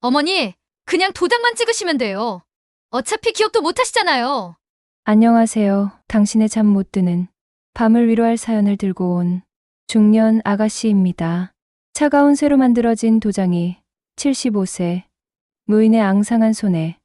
어머니, 그냥 도장만 찍으시면 돼요. 어차피 기억도 못 하시잖아요. 안녕하세요. 당신의 잠 못 드는 밤을 위로할 사연을 들고 온 중년 아가씨입니다. 차가운 쇠로 만들어진 도장이 75세 무인의 앙상한 손에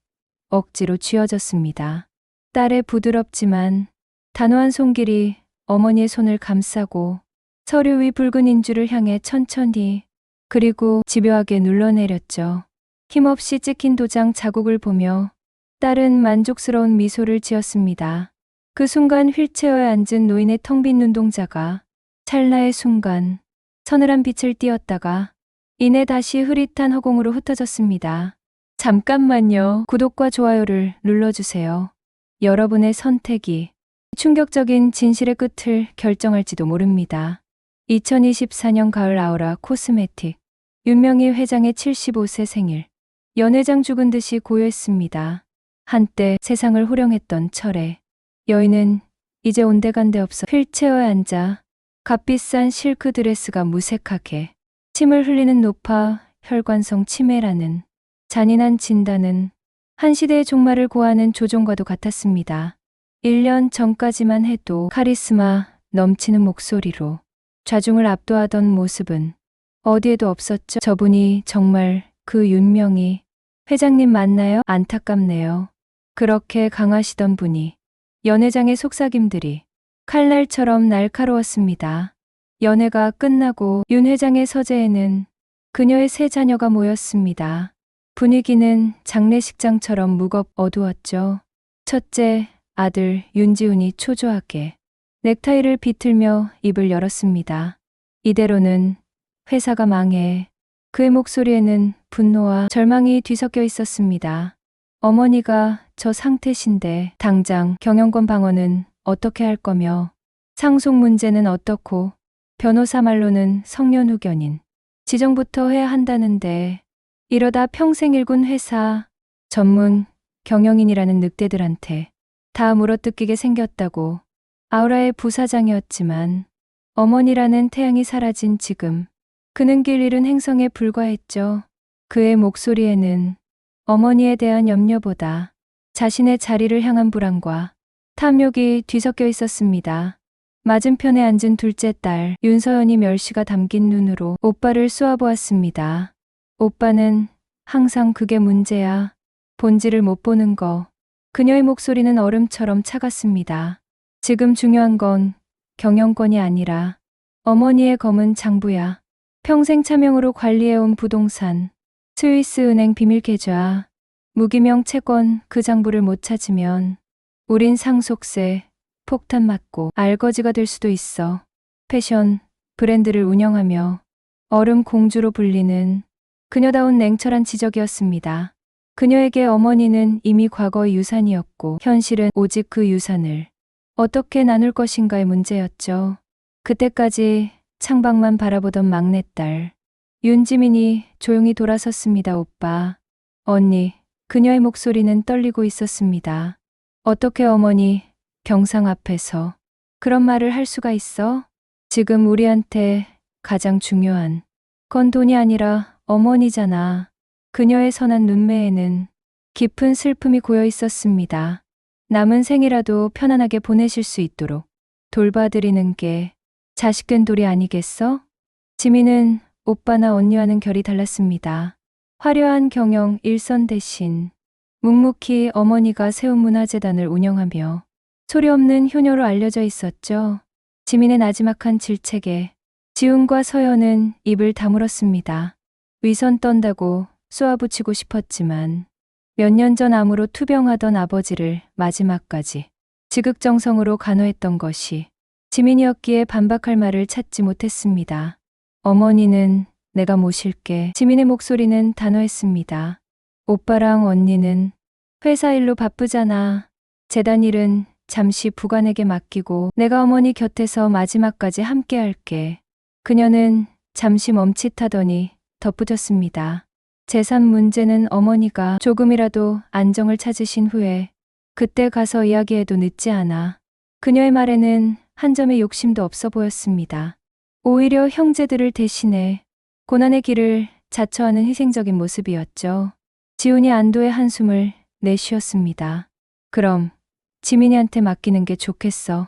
억지로 쥐어졌습니다. 딸의 부드럽지만 단호한 손길이 어머니의 손을 감싸고 서류 위 붉은 인주를 향해 천천히 그리고 집요하게 눌러내렸죠. 힘없이 찍힌 도장 자국을 보며 딸은 만족스러운 미소를 지었습니다. 그 순간 휠체어에 앉은 노인의 텅 빈 눈동자가 찰나의 순간 서늘한 빛을 띠었다가 이내 다시 흐릿한 허공으로 흩어졌습니다. 잠깐만요. 구독과 좋아요를 눌러주세요. 여러분의 선택이 충격적인 진실의 끝을 결정할지도 모릅니다. 2024년 가을 아우라 코스메틱 윤명희 회장의 75세 생일. 연회장 죽은 듯이 고요했습니다. 한때 세상을 호령했던 철에 여인은 이제 온데간데 없어 휠체어에 앉아 값비싼 실크 드레스가 무색하게 침을 흘리는 노파 혈관성 치매라는 잔인한 진단은 한 시대의 종말을 고하는 조종과도 같았습니다. 1년 전까지만 해도 카리스마 넘치는 목소리로 좌중을 압도하던 모습은 어디에도 없었죠. 저분이 정말 그 윤명희 회장님 맞나요? 안타깝네요. 그렇게 강하시던 분이 연회장의 속삭임들이 칼날처럼 날카로웠습니다. 연회가 끝나고 윤 회장의 서재에는 그녀의 세 자녀가 모였습니다. 분위기는 장례식장처럼 어두웠죠. 첫째 아들 윤지훈이 초조하게 넥타이를 비틀며 입을 열었습니다. 이대로는 회사가 망해. 그의 목소리에는 분노와 절망이 뒤섞여 있었습니다. 어머니가 저 상태신데 당장 경영권 방어는 어떻게 할 거며 상속 문제는 어떻고 변호사 말로는 성년후견인 지정부터 해야 한다는데 이러다 평생 일군 회사 전문 경영인이라는 늑대들한테 다 물어뜯기게 생겼다고. 아우라의 부사장이었지만 어머니라는 태양이 사라진 지금 그는 길 잃은 행성에 불과했죠. 그의 목소리에는 어머니에 대한 염려보다 자신의 자리를 향한 불안과 탐욕이 뒤섞여 있었습니다. 맞은편에 앉은 둘째 딸 윤서연이 멸시가 담긴 눈으로 오빠를 쏘아보았습니다. 오빠는 항상 그게 문제야. 본질을 못 보는 거. 그녀의 목소리는 얼음처럼 차갔습니다. 지금 중요한 건 경영권이 아니라 어머니의 검은 장부야. 평생 차명으로 관리해온 부동산, 스위스은행 비밀계좌, 무기명 채권 그 장부를 못 찾으면 우린 상속세, 폭탄 맞고 알거지가 될 수도 있어. 패션, 브랜드를 운영하며 얼음 공주로 불리는 그녀다운 냉철한 지적이었습니다. 그녀에게 어머니는 이미 과거의 유산이었고 현실은 오직 그 유산을 어떻게 나눌 것인가의 문제였죠. 그때까지 창밖만 바라보던 막내딸 윤지민이 조용히 돌아섰습니다. 오빠, 언니. 그녀의 목소리는 떨리고 있었습니다. 어떻게 어머니 병상 앞에서 그런 말을 할 수가 있어? 지금 우리한테 가장 중요한 건 돈이 아니라 어머니잖아. 그녀의 선한 눈매에는 깊은 슬픔이 고여 있었습니다. 남은 생이라도 편안하게 보내실 수 있도록 돌봐드리는 게 자식된 도리 아니겠어? 지민은 오빠나 언니와는 결이 달랐습니다. 화려한 경영 일선 대신 묵묵히 어머니가 세운 문화재단을 운영하며 소리 없는 효녀로 알려져 있었죠. 지민의 나지막한 질책에 지훈과 서연은 입을 다물었습니다. 위선 떤다고 쏘아붙이고 싶었지만 몇 년 전 암으로 투병하던 아버지를 마지막까지 지극정성으로 간호했던 것이 지민이었기에 반박할 말을 찾지 못했습니다. 어머니는 내가 모실게. 지민의 목소리는 단호했습니다. 오빠랑 언니는 회사 일로 바쁘잖아. 재단 일은 잠시 부관에게 맡기고 내가 어머니 곁에서 마지막까지 함께 할게. 그녀는 잠시 멈칫하더니 덧붙였습니다. 재산 문제는 어머니가 조금이라도 안정을 찾으신 후에 그때 가서 이야기해도 늦지 않아. 그녀의 말에는 한 점의 욕심도 없어 보였습니다. 오히려 형제들을 대신해 고난의 길을 자처하는 희생적인 모습이었죠. 지훈이 안도의 한숨을 내쉬었습니다. 그럼 지민이한테 맡기는 게 좋겠어.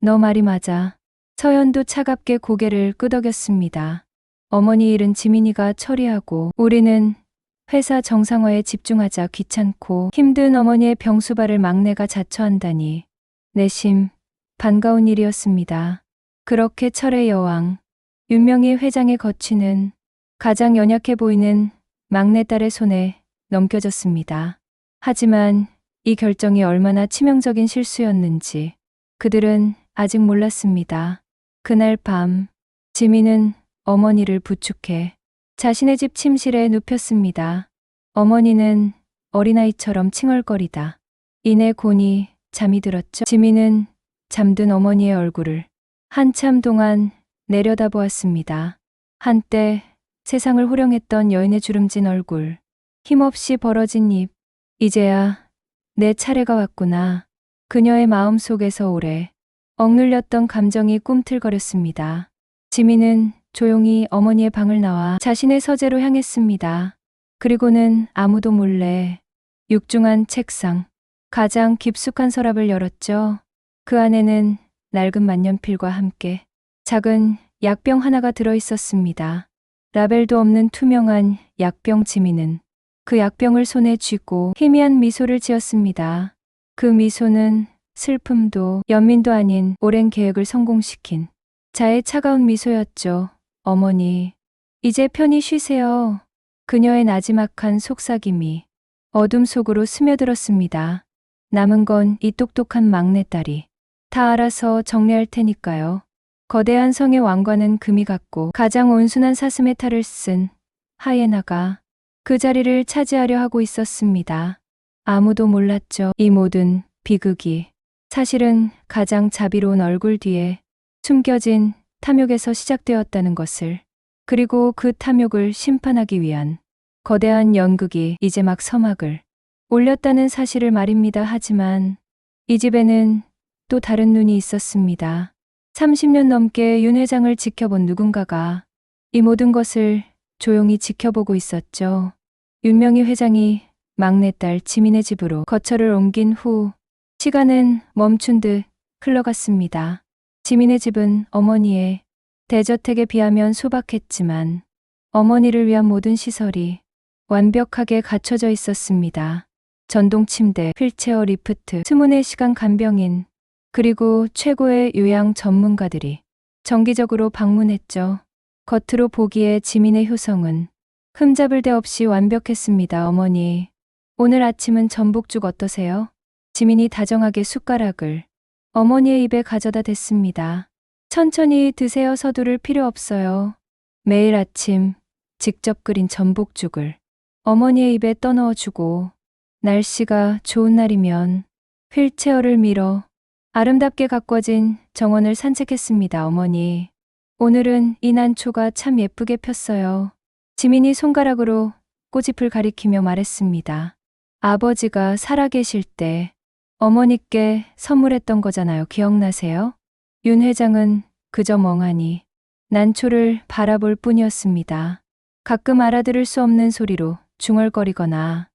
너 말이 맞아. 서연도 차갑게 고개를 끄덕였습니다. 어머니 일은 지민이가 처리하고 우리는 회사 정상화에 집중하자. 귀찮고 힘든 어머니의 병수발을 막내가 자처한다니 내심 반가운 일이었습니다. 그렇게 철의 여왕 윤명희 회장의 거취는 가장 연약해 보이는 막내딸의 손에 넘겨졌습니다. 하지만 이 결정이 얼마나 치명적인 실수였는지 그들은 아직 몰랐습니다. 그날 밤 지민은 어머니를 부축해 자신의 집 침실에 눕혔습니다. 어머니는 어린아이처럼 칭얼거리다 이내 곤히 잠이 들었죠. 지민은 잠든 어머니의 얼굴을 한참 동안 내려다보았습니다. 한때 세상을 호령했던 여인의 주름진 얼굴, 힘없이 벌어진 입, 이제야 내 차례가 왔구나. 그녀의 마음 속에서 오래 억눌렸던 감정이 꿈틀거렸습니다. 지민은 조용히 어머니의 방을 나와 자신의 서재로 향했습니다. 그리고는 아무도 몰래 육중한 책상, 가장 깊숙한 서랍을 열었죠. 그 안에는 낡은 만년필과 함께 작은 약병 하나가 들어 있었습니다. 라벨도 없는 투명한 약병. 지민은 그 약병을 손에 쥐고 희미한 미소를 지었습니다. 그 미소는 슬픔도 연민도 아닌 오랜 계획을 성공시킨 자의 차가운 미소였죠. 어머니, 이제 편히 쉬세요. 그녀의 나지막한 속삭임이 어둠 속으로 스며들었습니다. 남은 건 이 똑똑한 막내딸이 다 알아서 정리할 테니까요. 거대한 성의 왕관은 금이 같고 가장 온순한 사슴의 탈을 쓴 하이에나가 그 자리를 차지하려 하고 있었습니다. 아무도 몰랐죠. 이 모든 비극이 사실은 가장 자비로운 얼굴 뒤에 숨겨진 탐욕에서 시작되었다는 것을, 그리고 그 탐욕을 심판하기 위한 거대한 연극이 이제 막 서막을 올렸다는 사실을 말입니다. 하지만 이 집에는 또 다른 눈이 있었습니다. 30년 넘게 윤 회장을 지켜본 누군가가 이 모든 것을 조용히 지켜보고 있었죠. 윤명희 회장이 막내딸 지민의 집으로 거처를 옮긴 후 시간은 멈춘 듯 흘러갔습니다. 지민의 집은 어머니의 대저택에 비하면 소박했지만 어머니를 위한 모든 시설이 완벽하게 갖춰져 있었습니다. 전동 침대, 휠체어, 리프트, 24시간 간병인, 그리고 최고의 요양 전문가들이 정기적으로 방문했죠. 겉으로 보기에 지민의 효성은 흠잡을 데 없이 완벽했습니다. 어머니, 오늘 아침은 전복죽 어떠세요? 지민이 다정하게 숟가락을 어머니의 입에 가져다 댔습니다. 천천히 드세요. 서두를 필요 없어요. 매일 아침 직접 끓인 전복죽을 어머니의 입에 떠넣어주고 날씨가 좋은 날이면 휠체어를 밀어 아름답게 가꿔진 정원을 산책했습니다. 어머니, 오늘은 이 난초가 참 예쁘게 폈어요. 지민이 손가락으로 꽃잎을 가리키며 말했습니다. 아버지가 살아계실 때 어머니께 선물했던 거잖아요. 기억나세요? 윤 회장은 그저 멍하니 난초를 바라볼 뿐이었습니다. 가끔 알아들을 수 없는 소리로 중얼거리거나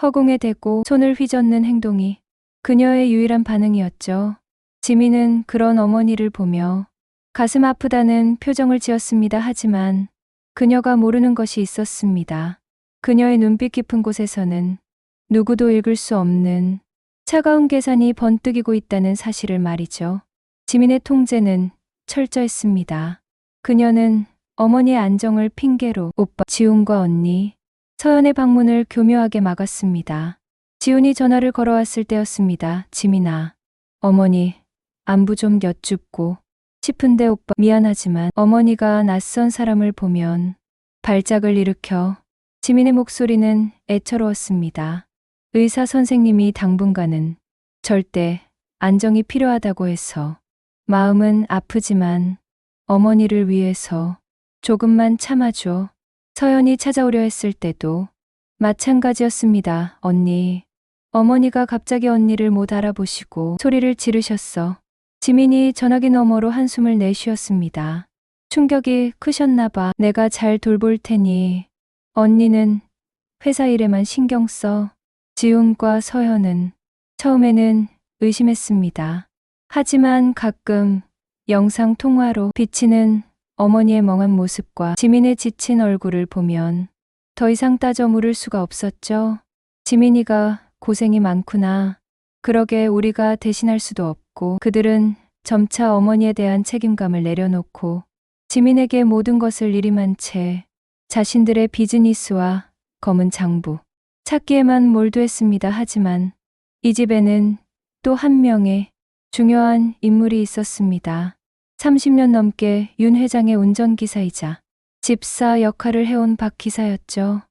허공에 대고 손을 휘젓는 행동이 그녀의 유일한 반응이었죠. 지민은 그런 어머니를 보며 가슴 아프다는 표정을 지었습니다. 하지만 그녀가 모르는 것이 있었습니다. 그녀의 눈빛 깊은 곳에서는 누구도 읽을 수 없는 차가운 계산이 번뜩이고 있다는 사실을 말이죠. 지민의 통제는 철저했습니다. 그녀는 어머니의 안정을 핑계로 오빠, 지훈과 언니, 서연의 방문을 교묘하게 막았습니다. 지훈이 전화를 걸어왔을 때였습니다. 지민아, 어머니 안부 좀 여쭙고 싶은데 오빠, 미안하지만 어머니가 낯선 사람을 보면 발작을 일으켜. 지민의 목소리는 애처로웠습니다. 의사 선생님이 당분간은 절대 안정이 필요하다고 해서. 마음은 아프지만 어머니를 위해서 조금만 참아줘. 서연이 찾아오려 했을 때도 마찬가지였습니다. 언니, 어머니가 갑자기 언니를 못 알아보시고 소리를 지르셨어. 지민이 전화기 너머로 한숨을 내쉬었습니다. 충격이 크셨나 봐. 내가 잘 돌볼 테니 언니는 회사 일에만 신경 써. 지훈과 서현은 처음에는 의심했습니다. 하지만 가끔 영상 통화로 비치는 어머니의 멍한 모습과 지민의 지친 얼굴을 보면 더 이상 따져 물을 수가 없었죠. 지민이가 고생이 많구나. 그러게 우리가 대신할 수도 없고. 그들은 점차 어머니에 대한 책임감을 내려놓고 지민에게 모든 것을 일임한 채 자신들의 비즈니스와 검은 장부 찾기에만 몰두했습니다. 하지만 이 집에는 또 한 명의 중요한 인물이 있었습니다. 30년 넘게 윤 회장의 운전기사이자 집사 역할을 해온 박 기사였죠.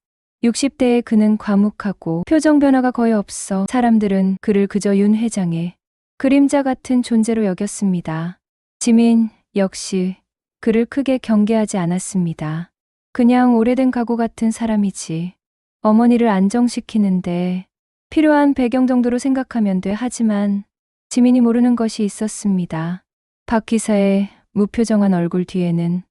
60대의 그는 과묵하고 표정 변화가 거의 없어 사람들은 그를 그저 윤 회장의 그림자 같은 존재로 여겼습니다. 지민 역시 그를 크게 경계하지 않았습니다. 그냥 오래된 가구 같은 사람이지. 어머니를 안정시키는데 필요한 배경 정도로 생각하면 돼. 하지만 지민이 모르는 것이 있었습니다. 박 기사의 무표정한 얼굴 뒤에는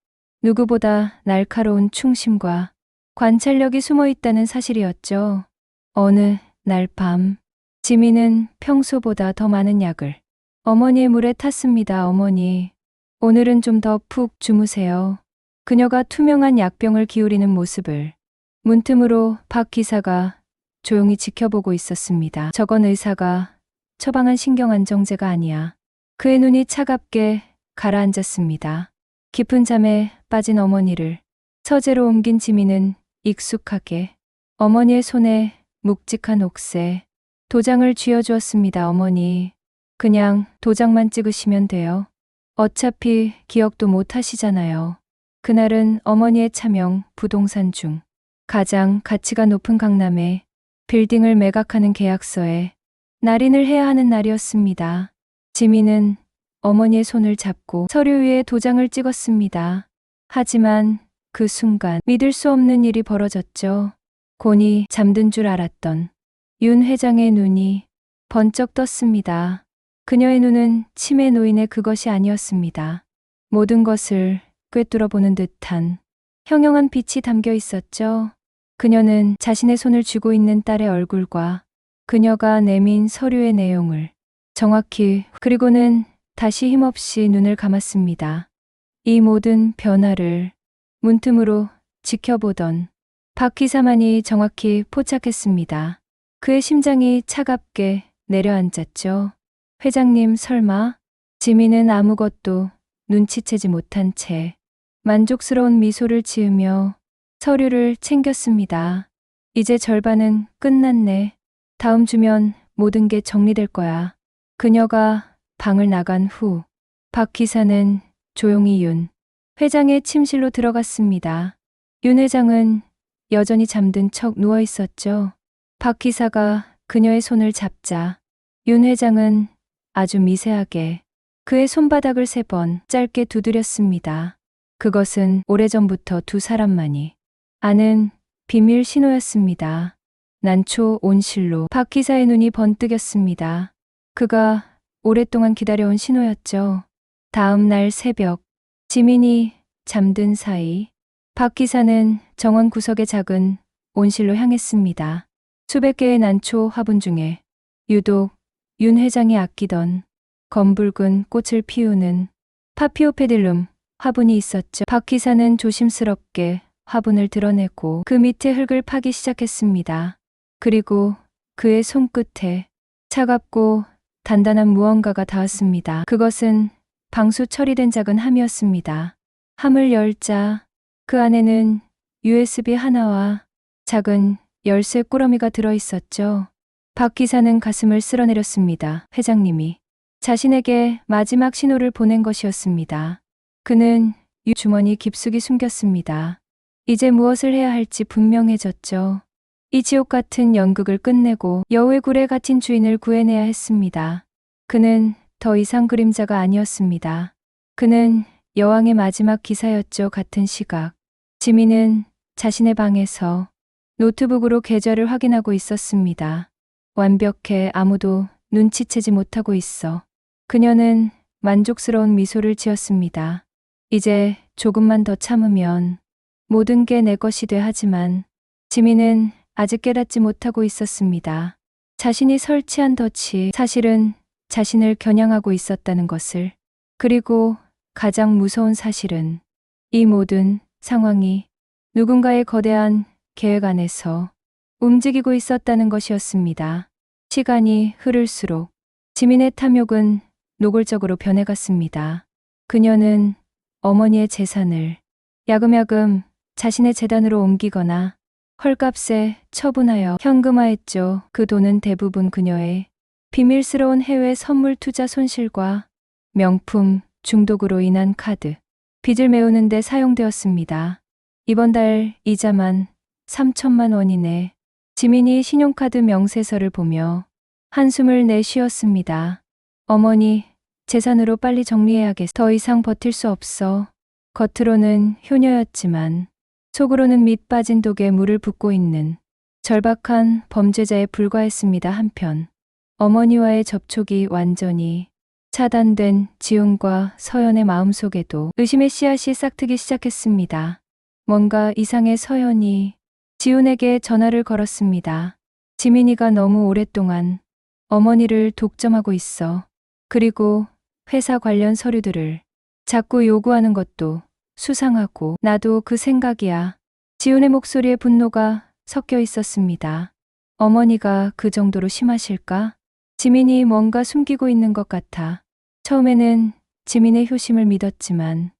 누구보다 날카로운 충심과 관찰력이 숨어 있다는 사실이었죠. 어느 날 밤, 지민은 평소보다 더 많은 약을 어머니의 물에 탔습니다. 어머니, 오늘은 좀 더 푹 주무세요. 그녀가 투명한 약병을 기울이는 모습을 문틈으로 박 기사가 조용히 지켜보고 있었습니다. 저건 의사가 처방한 신경안정제가 아니야. 그의 눈이 차갑게 가라앉았습니다. 깊은 잠에 빠진 어머니를 서재로 옮긴 지민은 익숙하게 어머니의 손에 묵직한 옥새 도장을 쥐어주었습니다. 어머니, 그냥 도장만 찍으시면 돼요. 어차피 기억도 못 하시잖아요. 그날은 어머니의 차명 부동산 중 가장 가치가 높은 강남에 빌딩을 매각하는 계약서에 날인을 해야 하는 날이었습니다. 지민은 어머니의 손을 잡고 서류 위에 도장을 찍었습니다. 하지만 그 순간 믿을 수 없는 일이 벌어졌죠. 곤히 잠든 줄 알았던 윤 회장의 눈이 번쩍 떴습니다. 그녀의 눈은 치매 노인의 그것이 아니었습니다. 모든 것을 꿰뚫어보는 듯한 형형한 빛이 담겨 있었죠. 그녀는 자신의 손을 쥐고 있는 딸의 얼굴과 그녀가 내민 서류의 내용을 정확히 그리고는 다시 힘없이 눈을 감았습니다. 이 모든 변화를 문틈으로 지켜보던 박 기사만이 정확히 포착했습니다. 그의 심장이 차갑게 내려앉았죠. 회장님 설마? 지민은 아무것도 눈치채지 못한 채 만족스러운 미소를 지으며 서류를 챙겼습니다. 이제 절반은 끝났네. 다음 주면 모든 게 정리될 거야. 그녀가 방을 나간 후 박 기사는 조용히 윤 회장의 침실로 들어갔습니다. 윤 회장은 여전히 잠든 척 누워 있었죠. 박 기사가 그녀의 손을 잡자 윤 회장은 아주 미세하게 그의 손바닥을 3번 짧게 두드렸습니다. 그것은 오래전부터 두 사람만이 아는 비밀 신호였습니다. 난초 온실로 박 기사의 눈이 번뜩였습니다. 그가 오랫동안 기다려온 신호였죠. 다음 날 새벽, 지민이 잠든 사이 박 기사는 정원 구석의 작은 온실로 향했습니다. 수백 개의 난초 화분 중에 유독 윤 회장이 아끼던 검붉은 꽃을 피우는 파피오페딜룸 화분이 있었죠. 박 기사는 조심스럽게 화분을 드러내고 그 밑에 흙을 파기 시작했습니다. 그리고 그의 손끝에 차갑고 단단한 무언가가 닿았습니다. 그것은 방수 처리된 작은 함이었습니다. 함을 열자 그 안에는 USB 하나와 작은 열쇠 꾸러미가 들어있었죠. 박 기사는 가슴을 쓸어내렸습니다. 회장님이 자신에게 마지막 신호를 보낸 것이었습니다. 그는 주머니 깊숙이 숨겼습니다. 이제 무엇을 해야 할지 분명해졌죠. 이 지옥 같은 연극을 끝내고 여우의 굴에 갇힌 주인을 구해내야 했습니다. 그는 더 이상 그림자가 아니었습니다. 그는 여왕의 마지막 기사였죠. 같은 시각. 지민은 자신의 방에서 노트북으로 계좌를 확인하고 있었습니다. 완벽해 아무도 눈치채지 못하고 있어. 그녀는 만족스러운 미소를 지었습니다. 이제 조금만 더 참으면 모든 게 내 것이 돼. 하지만 지민은 아직 깨닫지 못하고 있었습니다. 자신이 설치한 덫이 사실은 자신을 겨냥하고 있었다는 것을. 그리고 가장 무서운 사실은 이 모든 상황이 누군가의 거대한 계획 안에서 움직이고 있었다는 것이었습니다. 시간이 흐를수록 지민의 탐욕은 노골적으로 변해갔습니다. 그녀는 어머니의 재산을 야금야금 자신의 재단으로 옮기거나 헐값에 처분하여 현금화했죠. 그 돈은 대부분 그녀의 비밀스러운 해외 선물 투자 손실과 명품 중독으로 인한 카드, 빚을 메우는 데 사용되었습니다. 이번 달 이자만 3천만 원이네. 지민이 신용카드 명세서를 보며 한숨을 내쉬었습니다. 어머니, 재산으로 빨리 정리해야겠어. 더 이상 버틸 수 없어. 겉으로는 효녀였지만 속으로는 밑 빠진 독에 물을 붓고 있는 절박한 범죄자에 불과했습니다. 한편 어머니와의 접촉이 완전히 차단된 지훈과 서연의 마음속에도 의심의 씨앗이 싹트기 시작했습니다. 뭔가 이상해. 서연이 지훈에게 전화를 걸었습니다. 지민이가 너무 오랫동안 어머니를 독점하고 있어. 그리고 회사 관련 서류들을 자꾸 요구하는 것도 수상하고. 나도 그 생각이야. 지훈의 목소리에 분노가 섞여 있었습니다. 어머니가 그 정도로 심하실까? 지민이 뭔가 숨기고 있는 것 같아. 처음에는 지민의 효심을 믿었지만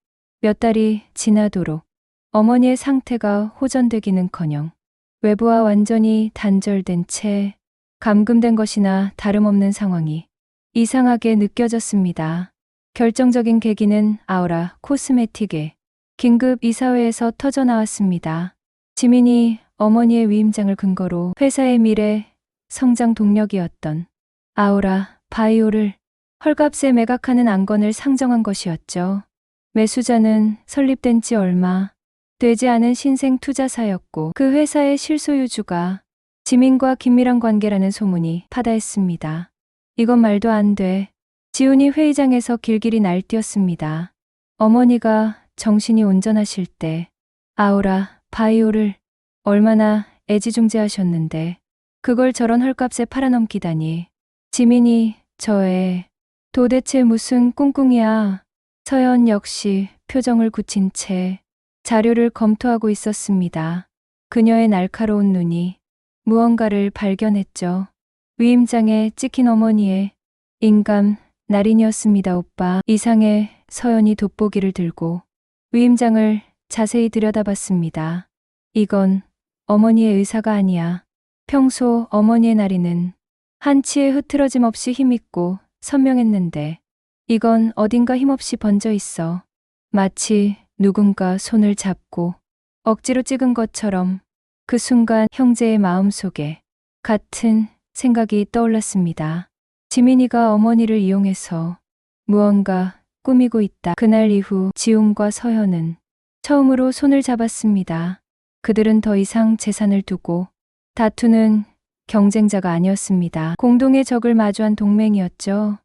몇 달이 지나도록 어머니의 상태가 호전되기는커녕 외부와 완전히 단절된 채 감금된 것이나 다름없는 상황이 이상하게 느껴졌습니다. 결정적인 계기는 아우라 코스메틱의 긴급 이사회에서 터져 나왔습니다. 지민이 어머니의 위임장을 근거로 회사의 미래 성장 동력이었던 아우라 바이오를 헐값에 매각하는 안건을 상정한 것이었죠. 매수자는 설립된 지 얼마 되지 않은 신생 투자사였고 그 회사의 실소유주가 지민과 긴밀한 관계라는 소문이 파다했습니다. 이건 말도 안 돼. 지훈이 회의장에서 길길이 날뛰었습니다. 어머니가 정신이 온전하실 때 아우라 바이오를 얼마나 애지중지하셨는데 그걸 저런 헐값에 팔아넘기다니. 지민이 저 애 도대체 무슨 꿍꿍이야. 서연 역시 표정을 굳힌 채 자료를 검토하고 있었습니다. 그녀의 날카로운 눈이 무언가를 발견했죠. 위임장에 찍힌 어머니의 인감 날인이었습니다. 오빠. 이상해. 서연이 돋보기를 들고 위임장을 자세히 들여다봤습니다. 이건 어머니의 의사가 아니야. 평소 어머니의 날인은 한치의 흐트러짐 없이 힘있고 선명했는데 이건 어딘가 힘없이 번져 있어. 마치 누군가 손을 잡고 억지로 찍은 것처럼. 그 순간 형제의 마음속에 같은 생각이 떠올랐습니다. 지민이가 어머니를 이용해서 무언가 꾸미고 있다. 그날 이후 지훈과 서현은 처음으로 손을 잡았습니다. 그들은 더 이상 재산을 두고 다투는 경쟁자가 아니었습니다. 공동의 적을 마주한 동맹이었죠.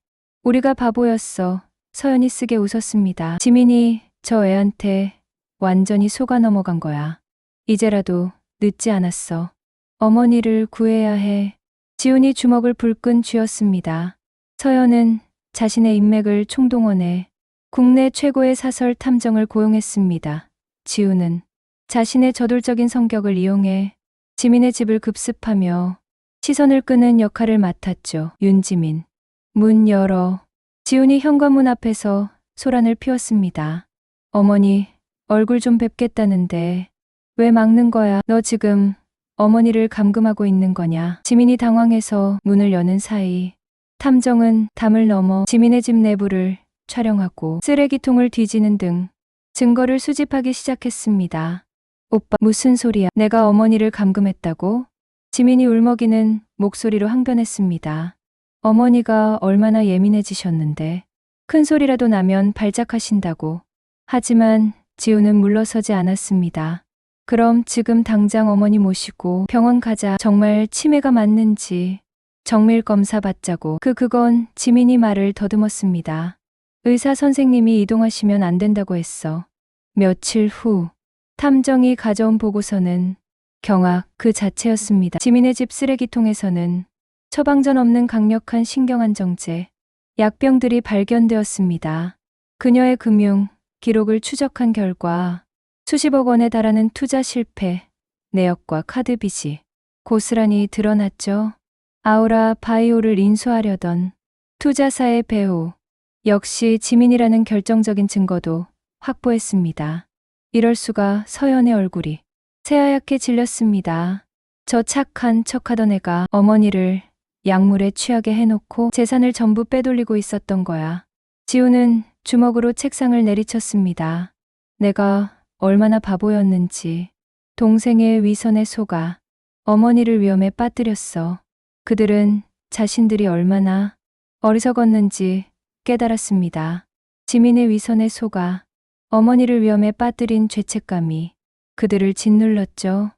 우리가 바보였어. 서연이 쓰게 웃었습니다. 지민이 저 애한테 완전히 속아 넘어간 거야. 이제라도 늦지 않았어. 어머니를 구해야 해. 지훈이 주먹을 불끈 쥐었습니다. 서연은 자신의 인맥을 총동원해 국내 최고의 사설 탐정을 고용했습니다. 지훈은 자신의 저돌적인 성격을 이용해 지민의 집을 급습하며 시선을 끄는 역할을 맡았죠. 윤지민. 문 열어. 지훈이 현관문 앞에서 소란을 피웠습니다. 어머니, 얼굴 좀 뵙겠다는데 왜 막는 거야? 너 지금 어머니를 감금하고 있는 거냐? 지민이 당황해서 문을 여는 사이 탐정은 담을 넘어 지민의 집 내부를 촬영하고 쓰레기통을 뒤지는 등 증거를 수집하기 시작했습니다. 오빠, 무슨 소리야? 내가 어머니를 감금했다고? 지민이 울먹이는 목소리로 항변했습니다. 어머니가 얼마나 예민해지셨는데 큰 소리라도 나면 발작하신다고. 하지만 지훈은 물러서지 않았습니다. 그럼 지금 당장 어머니 모시고 병원 가자. 정말 치매가 맞는지 정밀 검사 받자고. 그건 지민이 말을 더듬었습니다. 의사 선생님이 이동하시면 안 된다고 했어. 며칠 후 탐정이 가져온 보고서는 경악 그 자체였습니다. 지민의 집 쓰레기통에서는 처방전 없는 강력한 신경안정제, 약병들이 발견되었습니다. 그녀의 금융 기록을 추적한 결과 수십억 원에 달하는 투자 실패, 내역과 카드 빚이 고스란히 드러났죠. 아우라 바이오를 인수하려던 투자사의 배후, 역시 지민이라는 결정적인 증거도 확보했습니다. 이럴 수가. 서연의 얼굴이 새하얗게 질렸습니다. 저 착한 척하던 애가 어머니를 약물에 취하게 해놓고 재산을 전부 빼돌리고 있었던 거야. 지우는 주먹으로 책상을 내리쳤습니다. 내가 얼마나 바보였는지. 동생의 위선에 속아 어머니를 위험에 빠뜨렸어. 그들은 자신들이 얼마나 어리석었는지 깨달았습니다. 지민의 위선에 속아 어머니를 위험에 빠뜨린 죄책감이 그들을 짓눌렀죠.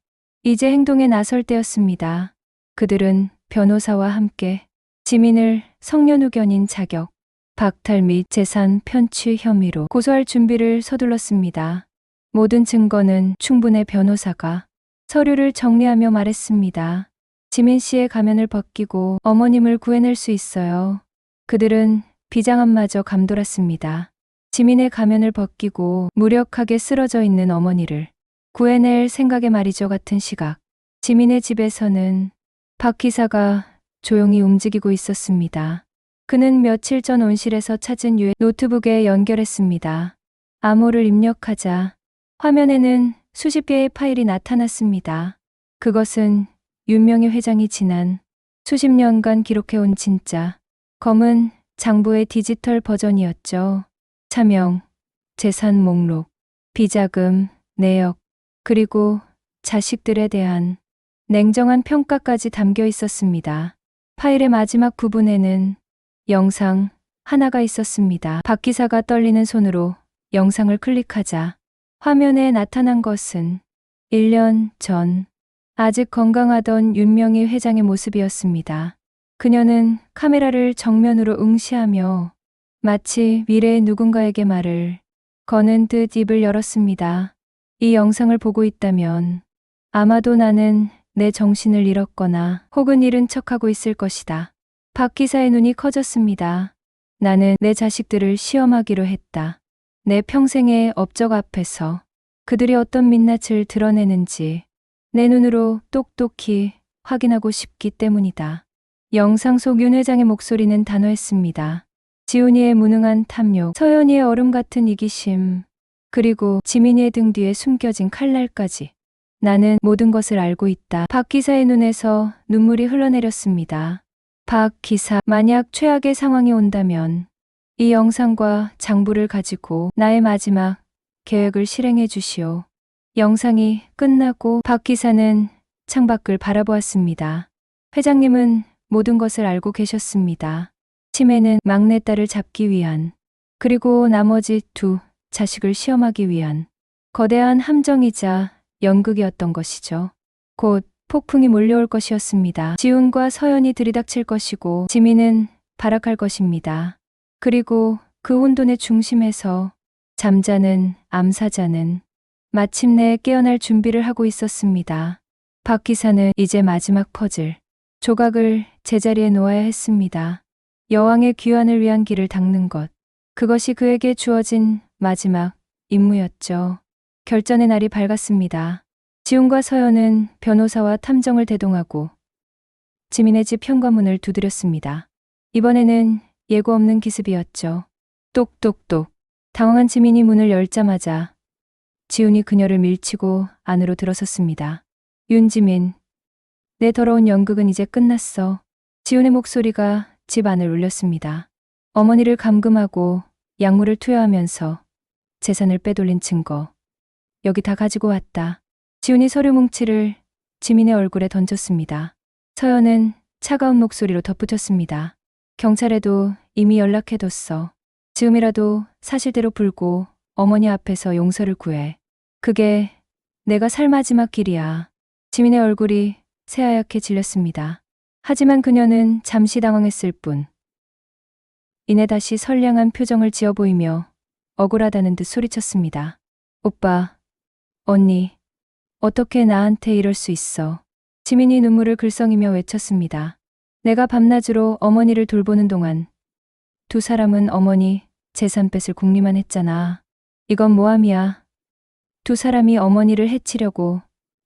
이제 행동에 나설 때였습니다. 그들은 변호사와 함께 지민을 성년후견인 자격, 박탈 및 재산 편취 혐의로 고소할 준비를 서둘렀습니다. 모든 증거는 충분해. 변호사가 서류를 정리하며 말했습니다. 지민 씨의 가면을 벗기고 어머님을 구해낼 수 있어요. 그들은 비장함마저 감돌았습니다. 지민의 가면을 벗기고 무력하게 쓰러져 있는 어머니를 구해낼 생각에 말이죠. 같은 시각 지민의 집에서는 박 기사가 조용히 움직이고 있었습니다. 그는 며칠 전 온실에서 찾은 유해 노트북에 연결했습니다. 암호를 입력하자 화면에는 수십 개의 파일이 나타났습니다. 그것은 윤명희 회장이 지난 수십 년간 기록해온 진짜 검은 장부의 디지털 버전이었죠. 차명, 재산 목록, 비자금, 내역, 그리고 자식들에 대한 냉정한 평가까지 담겨 있었습니다. 파일의 마지막 부분에는 영상 하나가 있었습니다. 박 기사가 떨리는 손으로 영상을 클릭하자 화면에 나타난 것은 1년 전 아직 건강하던 윤명희 회장의 모습이었습니다. 그녀는 카메라를 정면으로 응시하며 마치 미래의 누군가에게 말을 거는 듯 입을 열었습니다. 이 영상을 보고 있다면 아마도 나는 내 정신을 잃었거나 혹은 잃은 척하고 있을 것이다. 박 기사의 눈이 커졌습니다. 나는 내 자식들을 시험하기로 했다. 내 평생의 업적 앞에서 그들이 어떤 민낯을 드러내는지 내 눈으로 똑똑히 확인하고 싶기 때문이다. 영상 속 윤 회장의 목소리는 단호했습니다. 지훈이의 무능한 탐욕, 서연이의 얼음 같은 이기심, 그리고 지민이의 등 뒤에 숨겨진 칼날까지. 나는 모든 것을 알고 있다. 박 기사의 눈에서 눈물이 흘러내렸습니다. 박 기사, 만약 최악의 상황이 온다면 이 영상과 장부를 가지고 나의 마지막 계획을 실행해 주시오. 영상이 끝나고 박 기사는 창밖을 바라보았습니다. 회장님은 모든 것을 알고 계셨습니다. 치매는 막내딸을 잡기 위한, 그리고 나머지 두 자식을 시험하기 위한 거대한 함정이자 연극이었던 것이죠. 곧 폭풍이 몰려올 것이었습니다. 지훈과 서연이 들이닥칠 것이고 지민은 발악할 것입니다. 그리고 그 혼돈의 중심에서 잠자는 암사자는 마침내 깨어날 준비를 하고 있었습니다. 박 기사는 이제 마지막 퍼즐 조각을 제자리에 놓아야 했습니다. 여왕의 귀환을 위한 길을 닦는 것. 그것이 그에게 주어진 마지막 임무였죠. 결전의 날이 밝았습니다. 지훈과 서연은 변호사와 탐정을 대동하고 지민의 집 현관문을 두드렸습니다. 이번에는 예고 없는 기습이었죠. 똑똑똑. 당황한 지민이 문을 열자마자 지훈이 그녀를 밀치고 안으로 들어섰습니다. 윤지민, 내 더러운 연극은 이제 끝났어. 지훈의 목소리가 집 안을 울렸습니다. 어머니를 감금하고 약물을 투여하면서 재산을 빼돌린 증거. 여기 다 가지고 왔다. 지훈이 서류 뭉치를 지민의 얼굴에 던졌습니다. 서연은 차가운 목소리로 덧붙였습니다. 경찰에도 이미 연락해뒀어. 지금이라도 사실대로 풀고 어머니 앞에서 용서를 구해. 그게 내가 살 마지막 길이야. 지민의 얼굴이 새하얗게 질렸습니다. 하지만 그녀는 잠시 당황했을 뿐. 이내 다시 선량한 표정을 지어 보이며 억울하다는 듯 소리쳤습니다. 오빠, 언니, 어떻게 나한테 이럴 수 있어. 지민이 눈물을 글썽이며 외쳤습니다. 내가 밤낮으로 어머니를 돌보는 동안 두 사람은 어머니 재산 뺏을 궁리만 했잖아. 이건 모함이야. 두 사람이 어머니를 해치려고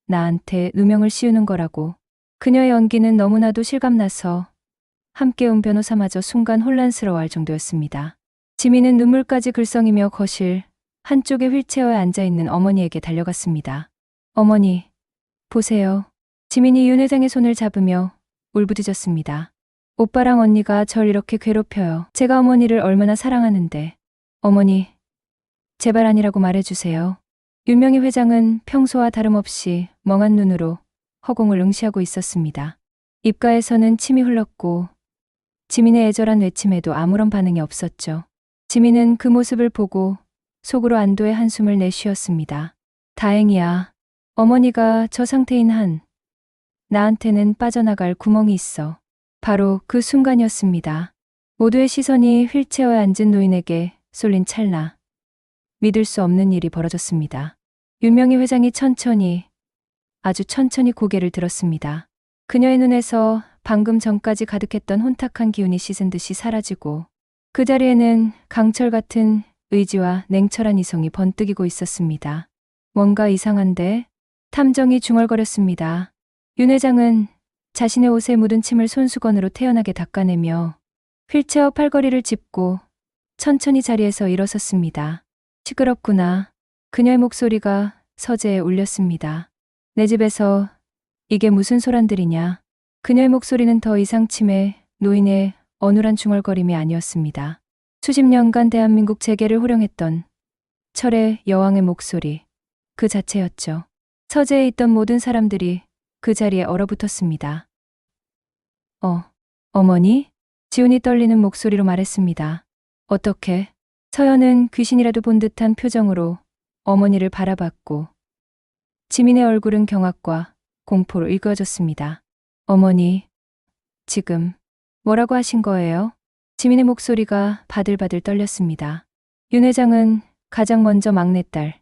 나한테 누명을 씌우는 거라고. 그녀의 연기는 너무나도 실감나서 함께 온 변호사마저 순간 혼란스러워할 정도였습니다. 지민은 눈물까지 글썽이며 거실 한쪽에 휠체어에 앉아있는 어머니에게 달려갔습니다. 어머니, 보세요. 지민이 윤 회장의 손을 잡으며 울부짖었습니다. 오빠랑 언니가 절 이렇게 괴롭혀요. 제가 어머니를 얼마나 사랑하는데. 어머니, 제발 아니라고 말해주세요. 윤명희 회장은 평소와 다름없이 멍한 눈으로 허공을 응시하고 있었습니다. 입가에서는 침이 흘렀고 지민의 애절한 외침에도 아무런 반응이 없었죠. 지민은 그 모습을 보고 속으로 안도의 한숨을 내쉬었습니다. 다행이야. 어머니가 저 상태인 한 나한테는 빠져나갈 구멍이 있어. 바로 그 순간이었습니다. 모두의 시선이 휠체어에 앉은 노인에게 쏠린 찰나 믿을 수 없는 일이 벌어졌습니다. 윤명희 회장이 천천히, 아주 천천히 고개를 들었습니다. 그녀의 눈에서 방금 전까지 가득했던 혼탁한 기운이 씻은 듯이 사라지고 그 자리에는 강철 같은 의지와 냉철한 이성이 번뜩이고 있었습니다. 뭔가 이상한데? 탐정이 중얼거렸습니다. 윤 회장은 자신의 옷에 묻은 침을 손수건으로 태연하게 닦아내며 휠체어 팔걸이를 짚고 천천히 자리에서 일어섰습니다. 시끄럽구나. 그녀의 목소리가 서재에 울렸습니다. 내 집에서 이게 무슨 소란들이냐. 그녀의 목소리는 더 이상 침에 노인의 어눌한 중얼거림이 아니었습니다. 수십 년간 대한민국 재계를 호령했던 철의 여왕의 목소리 그 자체였죠. 서재에 있던 모든 사람들이 그 자리에 얼어붙었습니다. 어머니? 지훈이 떨리는 목소리로 말했습니다. 어떻게? 서연은 귀신이라도 본 듯한 표정으로 어머니를 바라봤고 지민의 얼굴은 경악과 공포로 일그어졌습니다. 어머니, 지금 뭐라고 하신 거예요? 지민의 목소리가 바들바들 떨렸습니다. 윤 회장은 가장 먼저 막내딸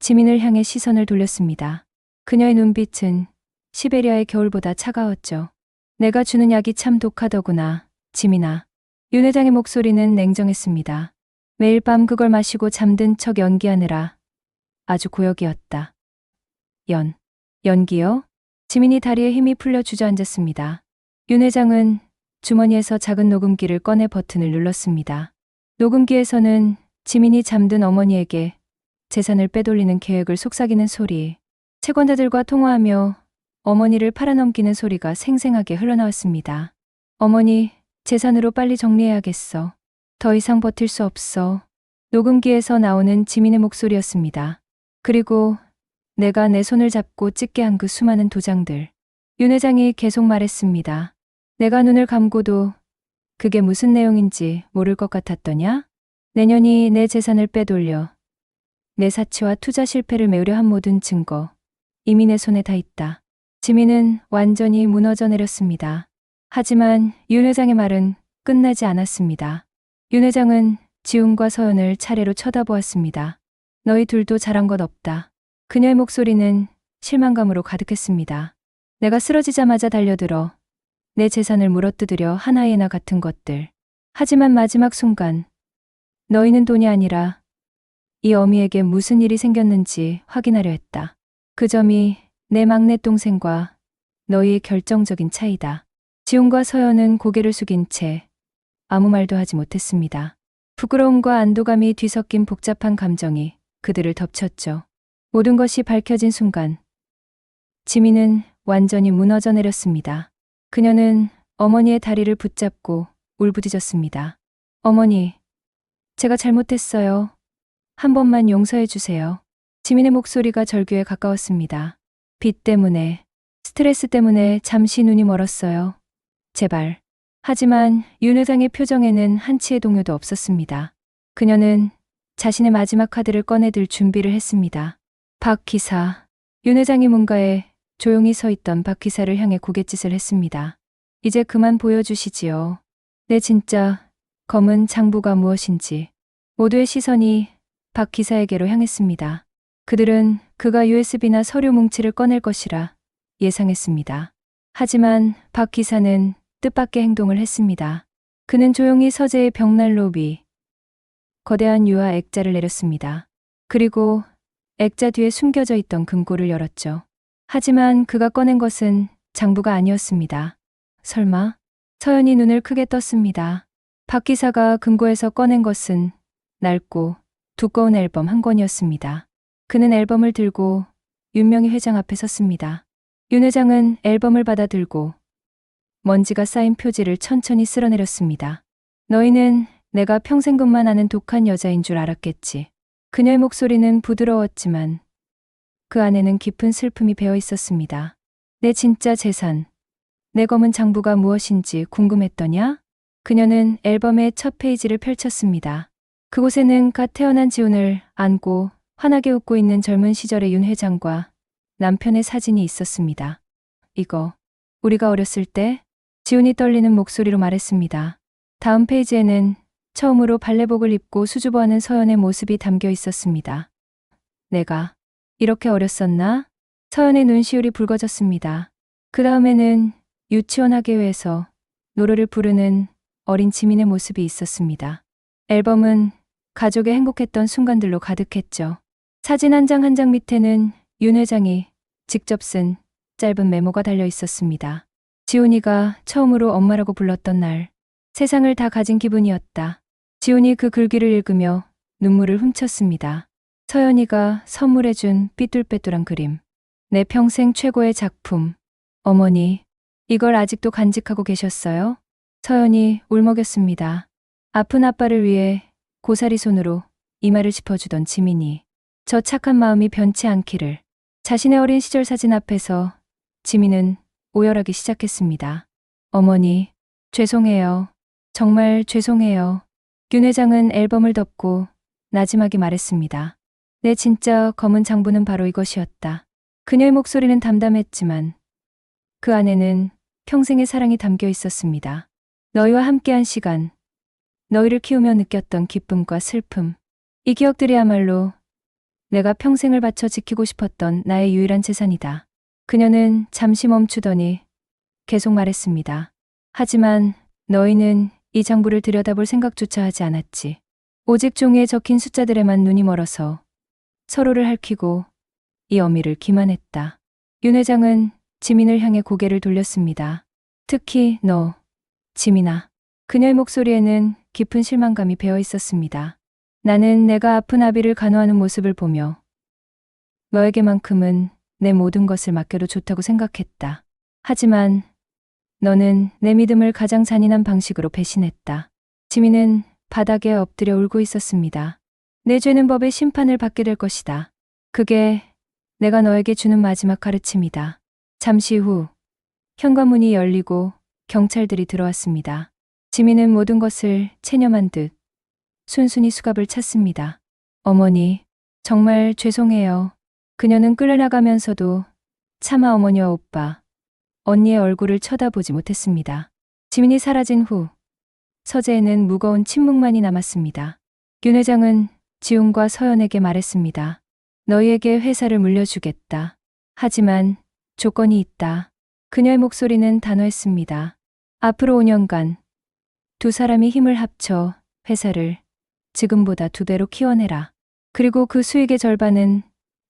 지민을 향해 시선을 돌렸습니다. 그녀의 눈빛은 시베리아의 겨울보다 차가웠죠. 내가 주는 약이 참 독하더구나, 지민아. 윤 회장의 목소리는 냉정했습니다. 매일 밤 그걸 마시고 잠든 척 연기하느라 아주 고역이었다. 연기요? 지민이 다리에 힘이 풀려 주저앉았습니다. 윤 회장은 주머니에서 작은 녹음기를 꺼내 버튼을 눌렀습니다. 녹음기에서는 지민이 잠든 어머니에게 재산을 빼돌리는 계획을 속삭이는 소리, 채권자들과 통화하며 어머니를 팔아넘기는 소리가 생생하게 흘러나왔습니다. 어머니, 재산으로 빨리 정리해야겠어. 더 이상 버틸 수 없어. 녹음기에서 나오는 지민의 목소리였습니다. 그리고 내가 내 손을 잡고 찍게 한 그 수많은 도장들. 윤 회장이 계속 말했습니다. 내가 눈을 감고도 그게 무슨 내용인지 모를 것 같았더냐? 내년이 내 재산을 빼돌려 내 사치와 투자 실패를 메우려 한 모든 증거. 이미 내 손에 다 있다. 지민은 완전히 무너져 내렸습니다. 하지만 윤 회장의 말은 끝나지 않았습니다. 윤 회장은 지훈과 서연을 차례로 쳐다보았습니다. 너희 둘도 잘한 것 없다. 그녀의 목소리는 실망감으로 가득했습니다. 내가 쓰러지자마자 달려들어 내 재산을 물어뜯으려 하나이나 같은 것들. 하지만 마지막 순간 너희는 돈이 아니라 이 어미에게 무슨 일이 생겼는지 확인하려 했다. 그 점이 내 막내 동생과 너희의 결정적인 차이다. 지훈과 서연은 고개를 숙인 채 아무 말도 하지 못했습니다. 부끄러움과 안도감이 뒤섞인 복잡한 감정이 그들을 덮쳤죠. 모든 것이 밝혀진 순간 지민은 완전히 무너져 내렸습니다. 그녀는 어머니의 다리를 붙잡고 울부짖었습니다. 어머니, 제가 잘못했어요. 한 번만 용서해 주세요. 지민의 목소리가 절규에 가까웠습니다. 빚 때문에, 스트레스 때문에 잠시 눈이 멀었어요. 제발. 하지만 윤 회장의 표정에는 한치의 동요도 없었습니다. 그녀는 자신의 마지막 카드를 꺼내들 준비를 했습니다. 박 기사. 윤 회장이 문가에 조용히 서 있던 박 기사를 향해 고갯짓을 했습니다. 이제 그만 보여주시지요. 내 진짜 검은 장부가 무엇인지. 모두의 시선이 박 기사에게로 향했습니다. 그들은 그가 USB나 서류 뭉치를 꺼낼 것이라 예상했습니다. 하지만 박 기사는 뜻밖의 행동을 했습니다. 그는 조용히 서재의 벽난로 위 거대한 유화 액자를 내렸습니다. 그리고 액자 뒤에 숨겨져 있던 금고를 열었죠. 하지만 그가 꺼낸 것은 장부가 아니었습니다. 설마? 서연이 눈을 크게 떴습니다. 박 기사가 금고에서 꺼낸 것은 낡고 두꺼운 앨범 한 권이었습니다. 그는 앨범을 들고 윤명희 회장 앞에 섰습니다. 윤 회장은 앨범을 받아 들고 먼지가 쌓인 표지를 천천히 쓸어내렸습니다. 너희는 내가 평생금만 아는 독한 여자인 줄 알았겠지. 그녀의 목소리는 부드러웠지만 그 안에는 깊은 슬픔이 배어 있었습니다. 내 진짜 재산, 내 검은 장부가 무엇인지 궁금했더냐? 그녀는 앨범의 첫 페이지를 펼쳤습니다. 그곳에는 갓 태어난 지훈을 안고 환하게 웃고 있는 젊은 시절의 윤 회장과 남편의 사진이 있었습니다. 이거, 우리가 어렸을 때? 지훈이 떨리는 목소리로 말했습니다. 다음 페이지에는 처음으로 발레복을 입고 수줍어하는 서연의 모습이 담겨 있었습니다. 내가 이렇게 어렸었나? 서연의 눈시울이 붉어졌습니다. 그 다음에는 유치원 학예회에서 노래를 부르는 어린 지민의 모습이 있었습니다. 앨범은 가족의 행복했던 순간들로 가득했죠. 사진 한 장 한 장 밑에는 윤 회장이 직접 쓴 짧은 메모가 달려 있었습니다. 지훈이가 처음으로 엄마라고 불렀던 날, 세상을 다 가진 기분이었다. 지훈이 그 글귀를 읽으며 눈물을 훔쳤습니다. 서연이가 선물해준 삐뚤빼뚤한 그림. 내 평생 최고의 작품. 어머니, 이걸 아직도 간직하고 계셨어요? 서연이 울먹였습니다. 아픈 아빠를 위해 고사리 손으로 이마를 짚어주던 지민이. 저 착한 마음이 변치 않기를. 자신의 어린 시절 사진 앞에서 지민은 오열하기 시작했습니다. 어머니, 죄송해요. 정말 죄송해요. 윤 회장은 앨범을 덮고 나지막이 말했습니다. 내 진짜 검은 장부는 바로 이것이었다. 그녀의 목소리는 담담했지만 그 안에는 평생의 사랑이 담겨 있었습니다. 너희와 함께한 시간, 너희를 키우며 느꼈던 기쁨과 슬픔. 이 기억들이야말로 내가 평생을 바쳐 지키고 싶었던 나의 유일한 재산이다. 그녀는 잠시 멈추더니 계속 말했습니다. 하지만 너희는 이 장부를 들여다볼 생각조차 하지 않았지. 오직 종이에 적힌 숫자들에만 눈이 멀어서 서로를 핥히고 이 어미를 기만했다. 윤 회장은 지민을 향해 고개를 돌렸습니다. 특히 너, 지민아. 그녀의 목소리에는 깊은 실망감이 배어 있었습니다. 나는 내가 아픈 아비를 간호하는 모습을 보며 너에게만큼은 내 모든 것을 맡겨도 좋다고 생각했다. 하지만 너는 내 믿음을 가장 잔인한 방식으로 배신했다. 지민은 바닥에 엎드려 울고 있었습니다. 내 죄는 법의 심판을 받게 될 것이다. 그게 내가 너에게 주는 마지막 가르침이다. 잠시 후 현관문이 열리고 경찰들이 들어왔습니다. 지민은 모든 것을 체념한 듯 순순히 수갑을 찼습니다. 어머니, 정말 죄송해요. 그녀는 끌려나가면서도 차마 어머니와 오빠, 언니의 얼굴을 쳐다보지 못했습니다. 지민이 사라진 후 서재에는 무거운 침묵만이 남았습니다. 윤 회장은 지훈과 서연에게 말했습니다. 너희에게 회사를 물려주겠다. 하지만 조건이 있다. 그녀의 목소리는 단호했습니다. 앞으로 5년간 두 사람이 힘을 합쳐 회사를 지금보다 2배로 키워내라. 그리고 그 수익의 절반은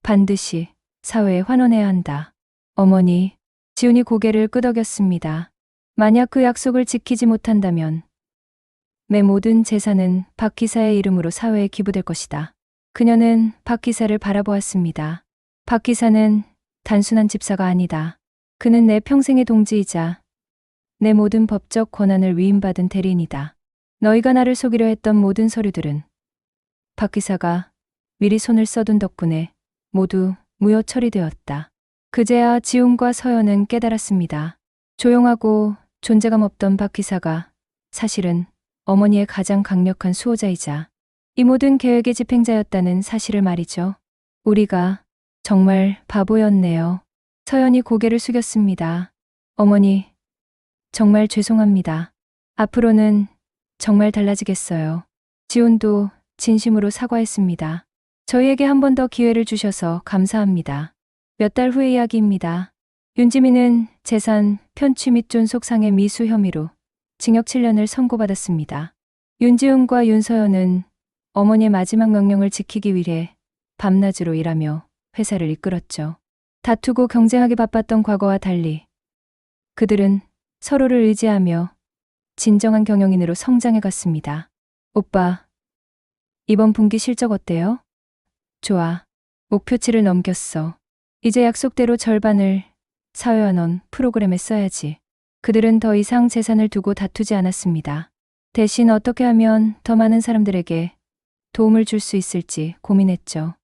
반드시 사회에 환원해야 한다. 어머니, 지훈이 고개를 끄덕였습니다. 만약 그 약속을 지키지 못한다면 내 모든 재산은 박 기사의 이름으로 사회에 기부될 것이다. 그녀는 박 기사를 바라보았습니다. 박 기사는 단순한 집사가 아니다. 그는 내 평생의 동지이자 내 모든 법적 권한을 위임받은 대리인이다. 너희가 나를 속이려 했던 모든 서류들은 박 기사가 미리 손을 써둔 덕분에 모두 무효 처리되었다. 그제야 지훈과 서연은 깨달았습니다. 조용하고 존재감 없던 박 기사가 사실은 어머니의 가장 강력한 수호자이자 이 모든 계획의 집행자였다는 사실을 말이죠. 우리가 정말 바보였네요. 서연이 고개를 숙였습니다. 어머니, 정말 죄송합니다. 앞으로는 정말 달라지겠어요. 지훈도 진심으로 사과했습니다. 저희에게 한 번 더 기회를 주셔서 감사합니다. 몇 달 후의 이야기입니다. 윤지민은 재산 편취 및 존속상해 미수 혐의로 징역 7년을 선고받았습니다. 윤지훈과 윤서연은 어머니의 마지막 명령을 지키기 위해 밤낮으로 일하며 회사를 이끌었죠. 다투고 경쟁하기 바빴던 과거와 달리 그들은 서로를 의지하며 진정한 경영인으로 성장해 갔습니다. 오빠, 이번 분기 실적 어때요? 좋아. 목표치를 넘겼어. 이제 약속대로 절반을 사회환원 프로그램에 써야지. 그들은 더 이상 재산을 두고 다투지 않았습니다. 대신 어떻게 하면 더 많은 사람들에게 도움을 줄 수 있을지 고민했죠.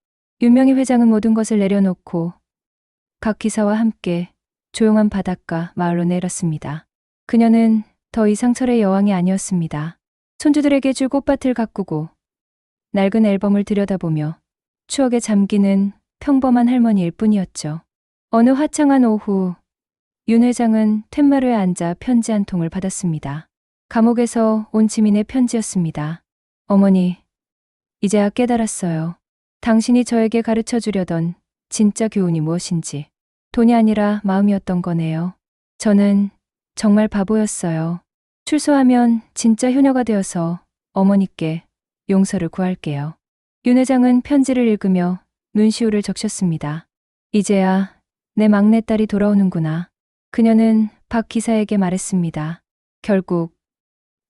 윤명희 회장은 모든 것을 내려놓고 각 기사와 함께 조용한 바닷가 마을로 내렸습니다. 그녀는 더 이상 철의 여왕이 아니었습니다. 손주들에게 줄 꽃밭을 가꾸고 낡은 앨범을 들여다보며 추억에 잠기는 평범한 할머니일 뿐이었죠. 어느 화창한 오후, 윤 회장은 툇마루에 앉아 편지 한 통을 받았습니다. 감옥에서 온 지민의 편지였습니다. 어머니, 이제야 깨달았어요. 당신이 저에게 가르쳐 주려던 진짜 교훈이 무엇인지. 돈이 아니라 마음이었던 거네요. 저는 정말 바보였어요. 출소하면 진짜 효녀가 되어서 어머니께 용서를 구할게요. 윤 회장은 편지를 읽으며 눈시울을 적셨습니다. 이제야 내 막내딸이 돌아오는구나. 그녀는 박 기사에게 말했습니다. 결국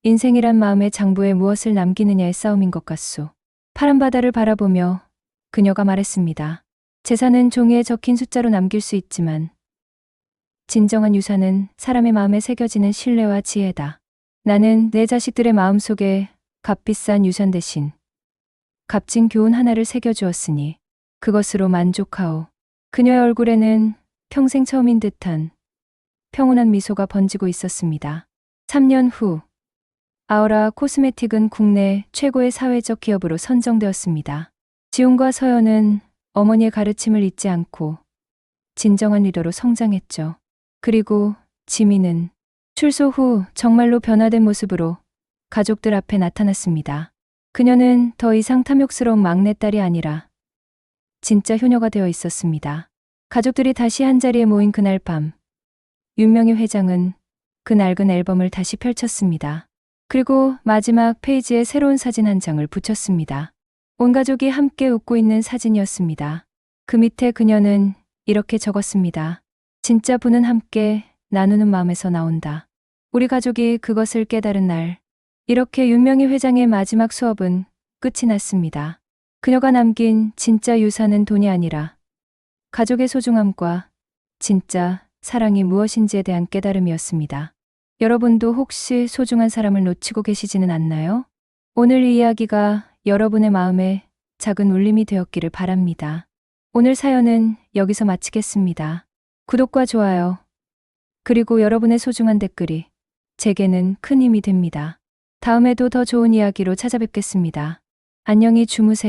인생이란 마음의 장부에 무엇을 남기느냐의 싸움인 것 같소. 파란 바다를 바라보며 그녀가 말했습니다. 재산은 종이에 적힌 숫자로 남길 수 있지만 진정한 유산은 사람의 마음에 새겨지는 신뢰와 지혜다. 나는 내 자식들의 마음속에 값비싼 유산 대신 값진 교훈 하나를 새겨주었으니 그것으로 만족하오. 그녀의 얼굴에는 평생 처음인 듯한 평온한 미소가 번지고 있었습니다. 3년 후, 아우라 코스메틱은 국내 최고의 사회적 기업으로 선정되었습니다. 지훈과 서연은 어머니의 가르침을 잊지 않고 진정한 리더로 성장했죠. 그리고 지민은 출소 후 정말로 변화된 모습으로 가족들 앞에 나타났습니다. 그녀는 더 이상 탐욕스러운 막내딸이 아니라 진짜 효녀가 되어 있었습니다. 가족들이 다시 한자리에 모인 그날 밤, 윤명희 회장은 그 낡은 앨범을 다시 펼쳤습니다. 그리고 마지막 페이지에 새로운 사진 한 장을 붙였습니다. 온 가족이 함께 웃고 있는 사진이었습니다. 그 밑에 그녀는 이렇게 적었습니다. 진짜 부는 함께 나누는 마음에서 나온다. 우리 가족이 그것을 깨달은 날, 이렇게 윤명희 회장의 마지막 수업은 끝이 났습니다. 그녀가 남긴 진짜 유산은 돈이 아니라 가족의 소중함과 진짜 사랑이 무엇인지에 대한 깨달음이었습니다. 여러분도 혹시 소중한 사람을 놓치고 계시지는 않나요? 오늘 이 이야기가 여러분의 마음에 작은 울림이 되었기를 바랍니다. 오늘 사연은 여기서 마치겠습니다. 구독과 좋아요, 그리고 여러분의 소중한 댓글이 제게는 큰 힘이 됩니다. 다음에도 더 좋은 이야기로 찾아뵙겠습니다. 안녕히 주무세요.